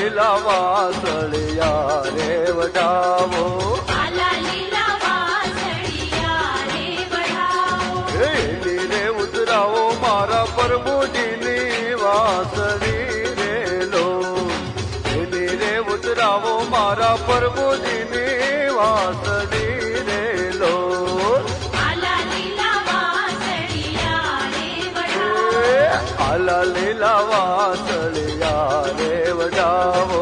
લીલા વાસળિયા રે વઢાવો, આલા લીલા વાસળિયા રે વઢાવો. એની રે ઉતરાવો મારા પ્રભુજીની વાસળી રે લો, એની રે ઉતરાવો મારા પ્રભુજીની વાસળી રે લો. આલા લીલા વાસળિયા રે વઢાવો. આલા લીલા વાસળિયા રે વઢાવો.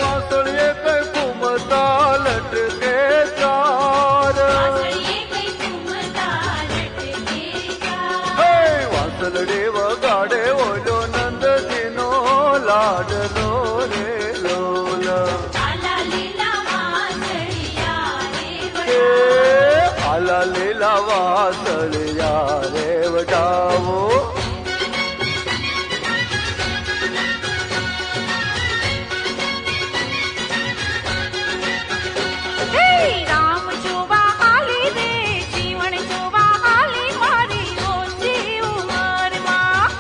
વાસળીએ કઈ ઘૂમતા લટકે ચાર, વાસળીએ કઈ ઘૂમતા લટકે ચાર. હે વાસળડી વગાડે ઓલો નંદજીનો લાડલો રે લોલ. આલા લીલા વાસળિયા રે હે વઢાવો. આલા લીલા વાસળિયા રે વઢાવો. હે રામ જોવા હાલી રે, જીવન જોવા હાલી મારી ઓછી ઉંમરમાં.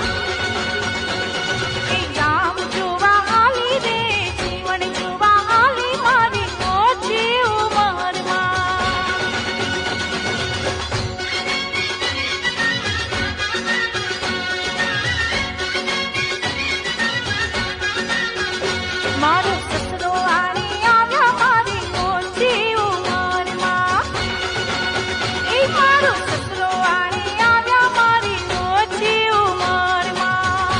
હે રામ જોવા હાલી રે, જીવન જોવા હાલી મારી ઓછી ઉંમરમાં. મારો સસરો આણી આવ્યા મારી ઓછી ઉંમરમાં. એ મારો સસરો આણી આવ્યા મારી ઓછી ઉંમરમાં.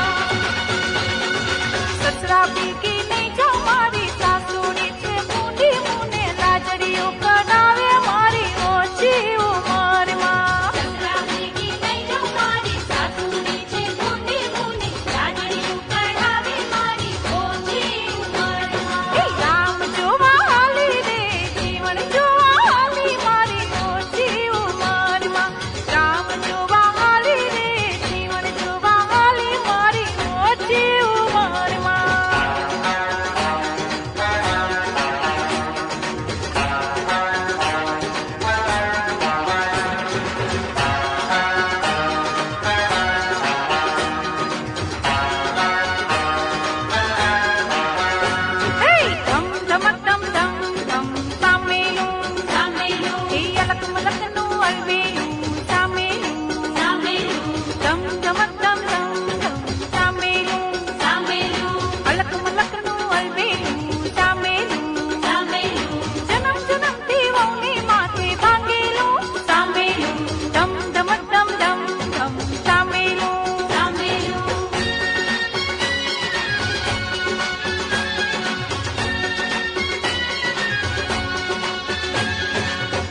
સસરા ભેગી નહીં જાઉં મારી સાસુડી છે મૂંડી, મુને લાજડીઓ કરાવે મારી ઓછી ઉંમરમાં. સસરા ભેગી નહીં જાઉં મારી સાસુડી છે મૂંડી, મુને લાજડીઓ કરાવે મારી ઓછી ઉંમરમાં. હે રામ જોવા હાલી રે, જીવન જોવા હાલી મારી ઓછી ઉંમરમાં. રામ જોવા હાલી રે, જીવન જોવા હાલી મારી ઓછી ઉંમરમાં. હે ધમ ધમક ધમ ધમ ધમ સામેલું સામેલું. હે અલક મલકનું અલબેલું સામેલું સામેલું. ધમ ધમક ધમ ધમ ધમ સામેલું સામેલું. અલક મલકનું અલબેલું સામેલું સામેલું. જન્મ જન્મથી વહુની માથે ભાંગેલું સામેલું. ધમ ધમક ધમ ધમ ધમ સામેલું સામેલું.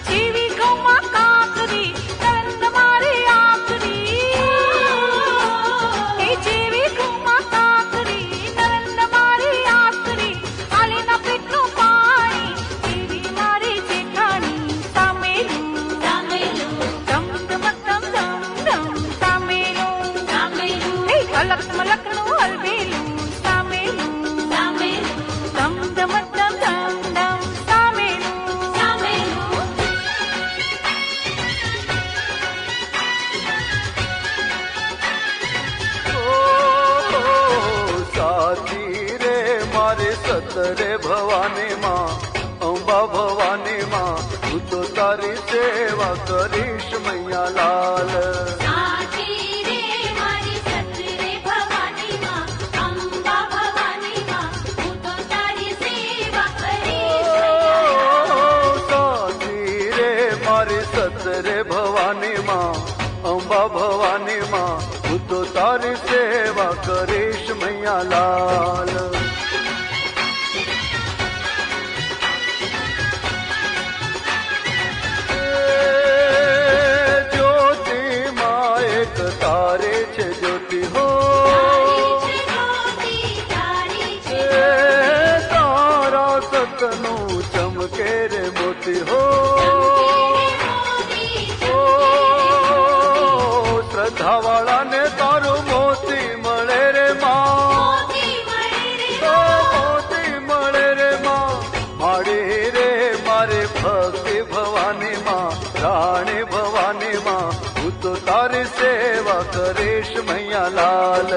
જીવી ગૌમાં કાકરી, નંદ મારી આખરી. એ જીવી ગૌમાં કાકરી, નંદ મારી આખરી. આલીના પેટનું પાણી, એવી મારી જેઠાણી સામેલું સામેલું. ધમ ધમક ધમ ધમ ધમ સામેલું સામેલું. એ અલક મલકનું હલવેલું સામેલું સામેલું. ધમ ધમક ધમ ધમ ધમ સામેલું સામેલું. સાચી રે મારે સતરે ભવાની માં, અંબા ભવાની માં, હું તો તારી સેવા કરીશ મૈયા લાલ. સાચી રે મારી સતરે ભવાની માં, અંબા ભવાની માં, હું તો તારી સેવા કરીશ મૈયા. સાચી રે મારી સતરે ભવાની માં, અંબા ભવાની માં, હું તો તારી સેવા કરીશ મૈયા લાલ. જ્યોતિ માં એક તારે છે જ્યોતિ હો, તારી છે જ્યોતિ, તારી છે તારા સતનું ચમકે રે મોતી હો. મોતી ઓ શ્રદ્ધાવાળાને તારું મોતી મળે રે માં. મોતી મળે રે તો તારી સેવા કરીશ મૈયા લાલ